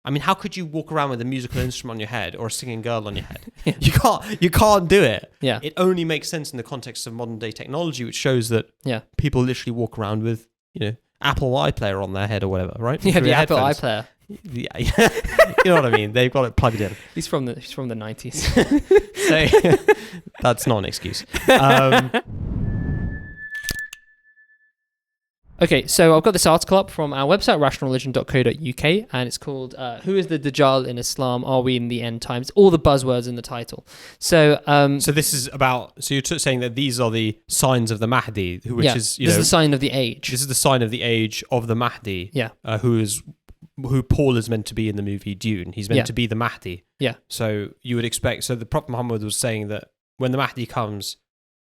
I mean, how could you walk around with a musical instrument on your head or a singing girl on your head? You can't do it. Yeah. It only makes sense in the context of modern day technology, which shows that people literally walk around with, Apple iPlayer on their head or whatever, right? Yeah, the Apple iPlayer. Yeah, you know what I mean. They've got it plugged in. He's from the 90s. So that's not an excuse. Okay, so I've got this article up from our website, rationalreligion.co.uk, and it's called Who is the Dajjal in Islam? Are we in the End Times? All the buzzwords in the title. So this is about, so you're saying that these are the signs of the Mahdi, which is, this is the sign of the age. This is the sign of the age of the Mahdi, who Paul is meant to be in the movie Dune. He's meant to be the Mahdi. Yeah. So you would expect, so the Prophet Muhammad was saying that when the Mahdi comes,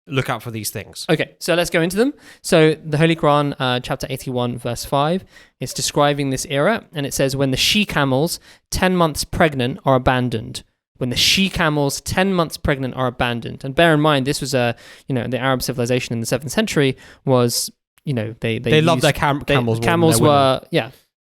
look out for these things. Okay, so let's go into them. So the Holy Quran, chapter 81, verse 5, is describing this era, and it says, when the she-camels, 10 months pregnant, are abandoned. When the she-camels, 10 months pregnant, are abandoned. And bear in mind, this was the Arab civilization in the 7th century was, they loved their camels. Camels were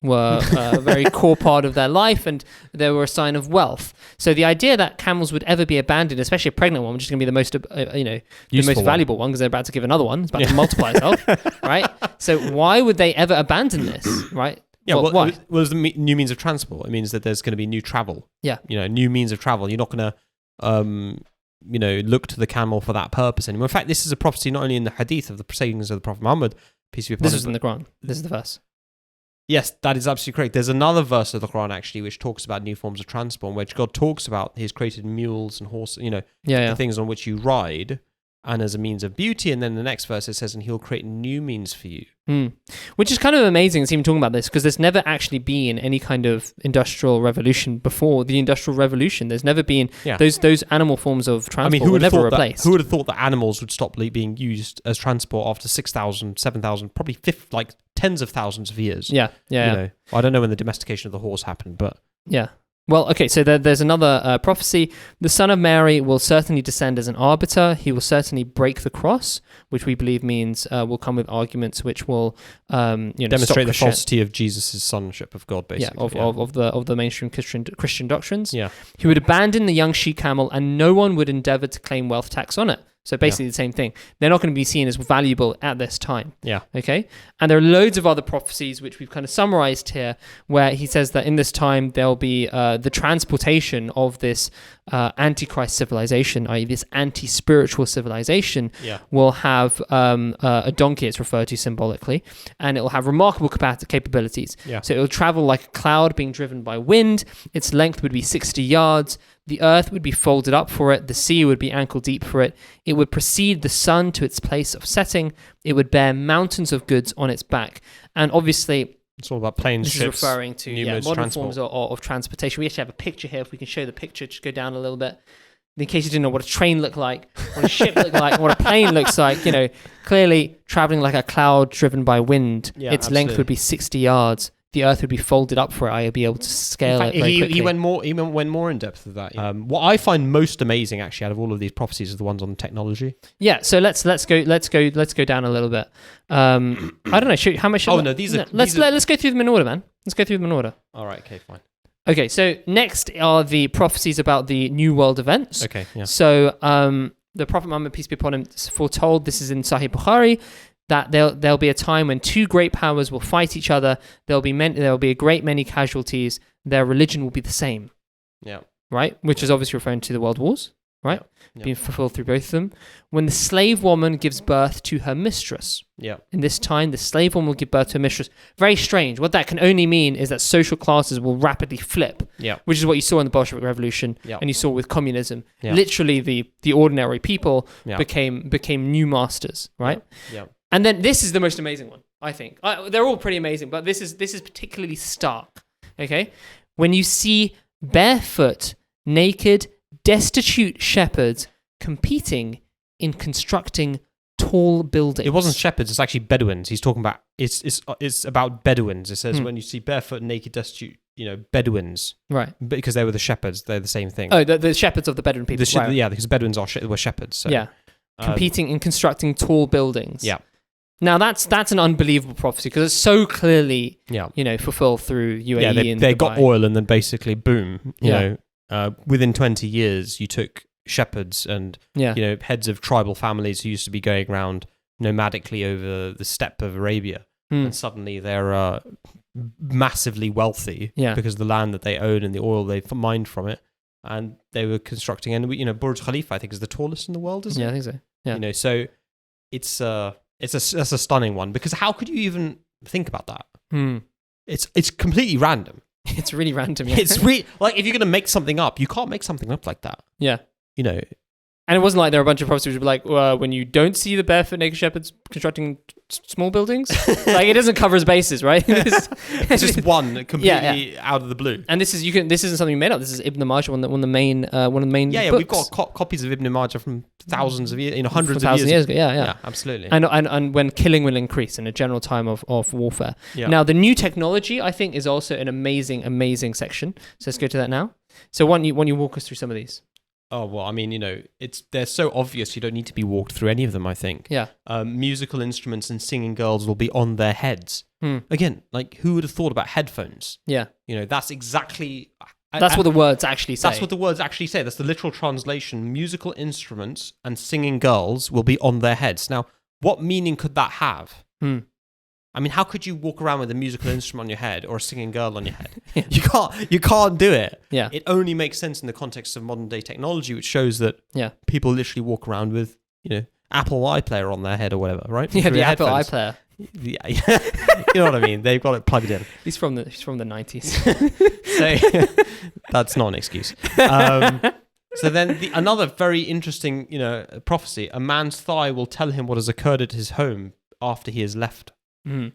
a very core part of their life, and they were a sign of wealth. So the idea that camels would ever be abandoned, especially a pregnant one, which is going to be the most, the most valuable one, because they're about to give another one, it's about to multiply itself, right? So why would they ever abandon this, right? Yeah, why? Well, it's the new means of transport. It means that there's going to be new travel. Yeah. New means of travel. You're not going to, look to the camel for that purpose anymore. In fact, this is a prophecy not only in the hadith of the proceedings of the Prophet Muhammad, peace be upon him. This is in the Quran. This is the verse. Yes, that is absolutely correct. There's another verse of the Quran actually which talks about new forms of transport, in which God talks about He's created mules and horses, the things on which you ride, and as a means of beauty. And then the next verse it says, and He'll create new means for you. Which is kind of amazing. It's even talking about this because there's never actually been any kind of industrial revolution before the Industrial Revolution. There's never been those animal forms of transport were never replaced. Who would have thought that animals would stop being used as transport after 6,000, 7,000, probably tens of thousands of years? Yeah. I don't know when the domestication of the horse happened, but yeah. Well, okay, so there's another prophecy. The Son of Mary will certainly descend as an arbiter. He will certainly break the cross, which we believe means will come with arguments which will demonstrate the falsity of Jesus' sonship of God, basically. Of the mainstream Christian doctrines. Yeah. He would abandon the young she-camel, and no one would endeavor to claim wealth tax on it. So basically the same thing. They're not going to be seen as valuable at this time. Yeah. Okay? And there are loads of other prophecies which we've kind of summarized here, where he says that in this time there'll be the transportation of this antichrist civilization, i.e. this anti-spiritual civilization, will have a donkey, it's referred to symbolically, and it will have remarkable capabilities. Yeah. So it will travel like a cloud being driven by wind. Its length would be 60 yards. The earth would be folded up for it. The sea would be ankle deep for it. It would precede the sun to its place of setting. It would bear mountains of goods on its back. And obviously, it's all about planes, ships, is referring to modern forms of transportation. We actually have a picture here. If we can show the picture, just go down a little bit. In case you didn't know what a train looked like, what a ship looked like, what a plane looks like, clearly traveling like a cloud driven by wind. Yeah, its length would be 60 yards. The earth would be folded up for it. I'd be able to scale it very quickly. He went more in depth with that. Yeah. What I find most amazing, actually, out of all of these prophecies, are the ones on technology. Yeah. So let's go down a little bit. I don't know. How much? Let's go through them in order, man. Let's go through them in order. All right. Okay. Fine. Okay. So next are the prophecies about the New World events. Okay. Yeah. So the Prophet Muhammad, peace be upon him, foretold. This is in Sahih Bukhari, that there'll be a time when two great powers will fight each other. There'll be a great many casualties. Their religion will be the same. Yeah. Right? Which is obviously referring to the world wars, right? Yeah. Being fulfilled through both of them. When the slave woman gives birth to her mistress. Yeah. In this time, the slave woman will give birth to a mistress. Very strange. What that can only mean is that social classes will rapidly flip. Yeah. Which is what you saw in the Bolshevik Revolution, and you saw with communism. Yeah. Literally, the ordinary people became new masters, right? Yeah. And then this is the most amazing one, I think. They're all pretty amazing, but this is particularly stark, okay? When you see barefoot, naked, destitute shepherds competing in constructing tall buildings. It wasn't shepherds, it's actually Bedouins. He's talking about, it's about Bedouins. It says when you see barefoot, naked, destitute, Bedouins. Right. Because they were the shepherds, they're the same thing. Oh, the shepherds of the Bedouin people. Right. Yeah, because Bedouins were shepherds. So. Yeah. Competing in constructing tall buildings. Yeah. Now that's an unbelievable prophecy because it's so clearly, Yeah. fulfilled through UAE. Yeah, and they Dubai. got oil and then basically boom, you know, within 20 years you took shepherds and heads of tribal families who used to be going around nomadically over the steppe of Arabia, and suddenly they're massively wealthy because of the land that they own and the oil they mined from it, and they were constructing. And Burj Khalifa, I think, is the tallest in the world, isn't it? Yeah, I think so. Yeah. So that's a stunning one, because how could you even think about that? It's completely random. It's really random. Yeah. It's like, if you're going to make something up, you can't make something up like that. Yeah. And it wasn't like there were a bunch of prophecies which were like, when you don't see the barefoot naked shepherds constructing small buildings, like it doesn't cover his bases, right? It's just one completely out of the blue. And this isn't something you made up. This is Ibn Majah, one of the main Yeah, books. we've got copies of Ibn Majah from thousands of years, hundreds of years ago. Yeah, absolutely. And when killing will increase in a general time of warfare. Yeah. Now, the new technology, I think, is also an amazing section. So let's go to that now. So why don't you walk us through some of these? Oh, well, I mean, they're so obvious you don't need to be walked through any of them, I think. Yeah. Musical instruments and singing girls will be on their heads. Again, like, who would have thought about headphones? Yeah. That's exactly... That's what the words actually say. That's what the words actually say. That's the literal translation. Musical instruments and singing girls will be on their heads. Now, what meaning could that have? I mean, how could you walk around with a musical instrument on your head or a singing girl on your head? You can't do it. Yeah. It only makes sense in the context of modern day technology, which shows that people literally walk around with, Apple iPlayer on their head or whatever, right? Yeah, the Apple iPlayer. Yeah. You know what I mean? They've got it plugged in. He's from the 90s. So that's not an excuse. So then another very interesting, prophecy, a man's thigh will tell him what has occurred at his home after he has left.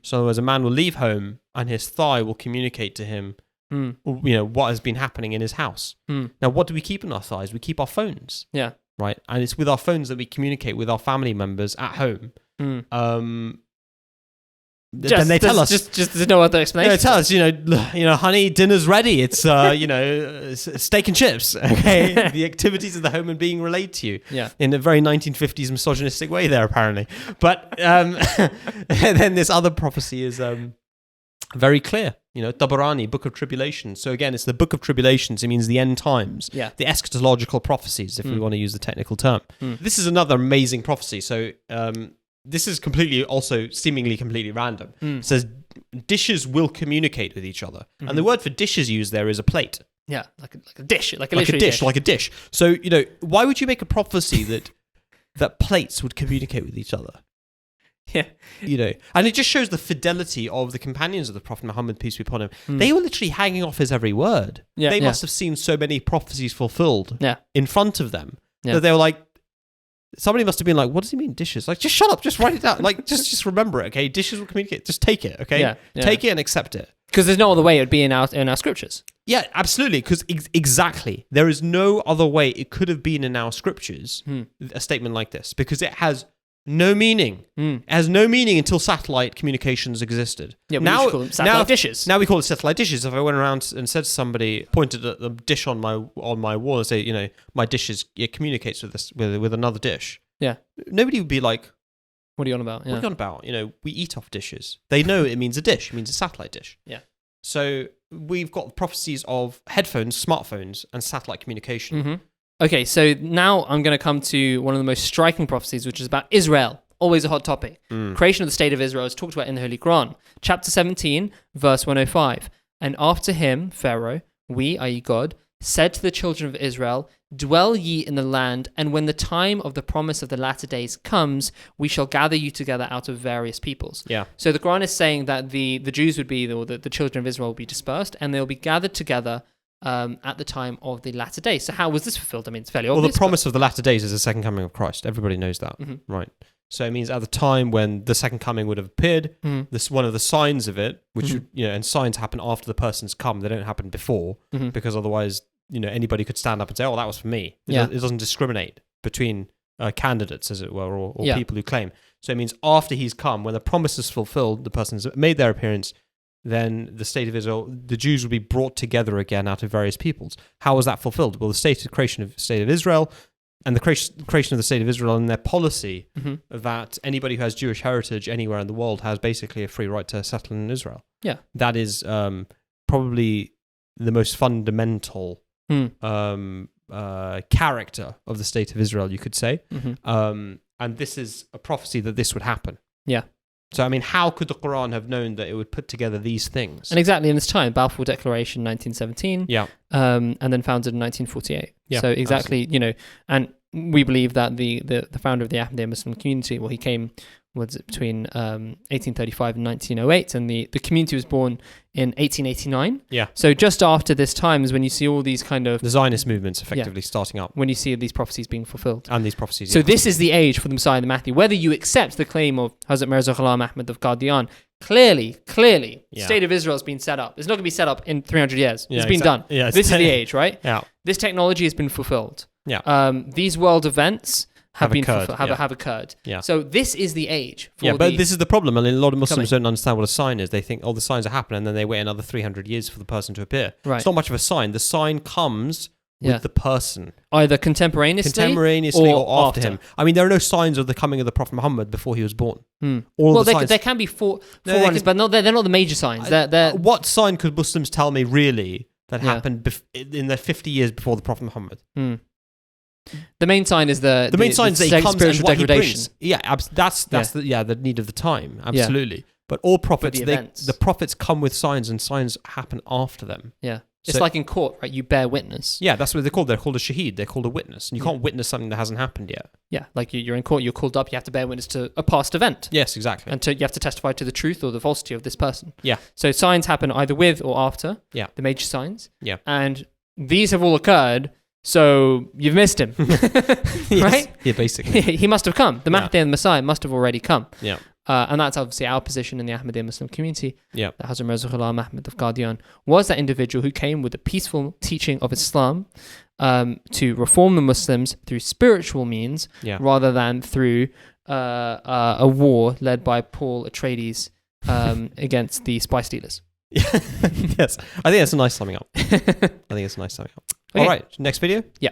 So as a man will leave home and his thigh will communicate to him, what has been happening in his house. Now, what do we keep in our thighs? We keep our phones. Yeah. Right. And it's with our phones that we communicate with our family members at home. Then they tell us. Just there's no other explanation. They tell us, honey, dinner's ready. It's, steak and chips. Okay. The activities of the home are being relayed to you. Yeah. In a very 1950s misogynistic way there, apparently. But then this other prophecy is very clear. Tabarani, Book of Tribulations. So again, it's the Book of Tribulations. It means the end times. Yeah. The eschatological prophecies, if we want to use the technical term. This is another amazing prophecy. So this is seemingly completely random. It says dishes will communicate with each other. And the word for dishes used there is a plate. Yeah, like a dish. Like a dish. So, why would you make a prophecy that plates would communicate with each other? Yeah. And it just shows the fidelity of the companions of the Prophet Muhammad, peace be upon him. They were literally hanging off his every word. Yeah, they must have seen so many prophecies fulfilled in front of them that they were like, somebody must have been like, what does he mean dishes? Like, just shut up, just write it down. Like, just remember it, okay? Dishes will communicate. Just take it, okay? Yeah. Take it and accept it. Because there's no other way it would be in our scriptures. Yeah, absolutely. Because exactly. There is no other way it could have been in our scriptures, a statement like this, because it has no meaning. It has no meaning until satellite communications existed. Yeah, now, call them satellite dishes. Now we call it satellite dishes. If I went around and said to somebody, pointed at the dish on my wall and say, my dish communicates with this with another dish. Yeah. Nobody would be like, what are you on about? Yeah. What are you on about? We eat off dishes. They know it means a dish. It means a satellite dish. Yeah. So we've got prophecies of headphones, smartphones, and satellite communication. Okay, so now I'm going to come to one of the most striking prophecies, which is about Israel. Always a hot topic. Creation of the state of Israel is talked about in the Holy Quran. Chapter 17, verse 105. And after him, Pharaoh, we, i.e. God, said to the children of Israel, dwell ye in the land, and when the time of the promise of the latter days comes, we shall gather you together out of various peoples. Yeah. So the Quran is saying that the Jews would be, or the children of Israel will be dispersed, and they'll be gathered together at the time of the latter days. So how was this fulfilled? I mean, it's fairly obvious. Well, the promise of the latter days is the second coming of Christ. Everybody knows that, right? So it means at the time when the second coming would have appeared, this one of the signs of it, which and signs happen after the person's come. They don't happen before, because otherwise, anybody could stand up and say, "Oh, that was for me." It doesn't discriminate between candidates, as it were, or people who claim. So it means after he's come, when the promise is fulfilled, the person's made their appearance. Then the state of Israel, the Jews will be brought together again out of various peoples. How was that fulfilled? Well, the creation of the state of Israel, and the creation of the State of Israel and their policy that anybody who has Jewish heritage anywhere in the world has basically a free right to settle in Israel. Yeah. That is probably the most fundamental character of the State of Israel, you could say. And this is a prophecy that this would happen. Yeah. So, I mean, how could the Quran have known that it would put together these things? And exactly in this time, Balfour Declaration, 1917. Yeah. And then founded in 1948. Yeah, so exactly, and we believe that the founder of the Ahmadiyya Muslim community, he came between 1835 and 1908, and the community was born in 1889. Yeah. So just after this time is when you see all these kind of... The Zionist movements effectively starting up. When you see these prophecies being fulfilled. And these prophecies, So this is the age for the Messiah and the Mahdi. Whether you accept the claim of Hazrat Mirza Ghulam Ahmad of Qadian, clearly, State of Israel has been set up. It's not going to be set up in 300 years. It's been done. Yeah, this is the age, right? Yeah. This technology has been fulfilled. Yeah. These world events have occurred. Yeah. So this is the age. But this is the problem. I mean, a lot of Muslims don't understand what a sign is. They think, the signs are happening, and then they wait another 300 years for the person to appear. Right. It's not much of a sign. The sign comes with the person. Either contemporaneously or after him. I mean, there are no signs of the coming of the Prophet Muhammad before he was born. There can be forerunners, but they're not the major signs. What sign could Muslims tell me, really, that happened in the 50 years before the Prophet Muhammad? The main sign is the main sign is that he comes and what he brings. Yeah, that's the need of the time. Absolutely. Yeah. But all prophets, the prophets come with signs, and signs happen after them. Yeah. It's like in court, right? You bear witness. Yeah, that's what they're called. They're called a shaheed. They're called a witness. And you can't witness something that hasn't happened yet. Yeah, like you're in court, you're called up, you have to bear witness to a past event. Yes, exactly. And you have to testify to the truth or the falsity of this person. Yeah. So signs happen either with or after. Yeah. The major signs. Yeah. And these have all occurred, so you've missed him. Right? Yeah, basically. He must have come. The Mahdi and the Messiah must have already come. Yeah. And that's obviously our position in the Ahmadiyya Muslim community. Yeah. That Hazrat Mirza Ghulam Ahmad of Qadian was that individual who came with a peaceful teaching of Islam to reform the Muslims through spiritual means rather than through a war led by Paul Atreides against the spice dealers. Yes. I think that's a nice summing up. Okay. All right. Next video? Yeah.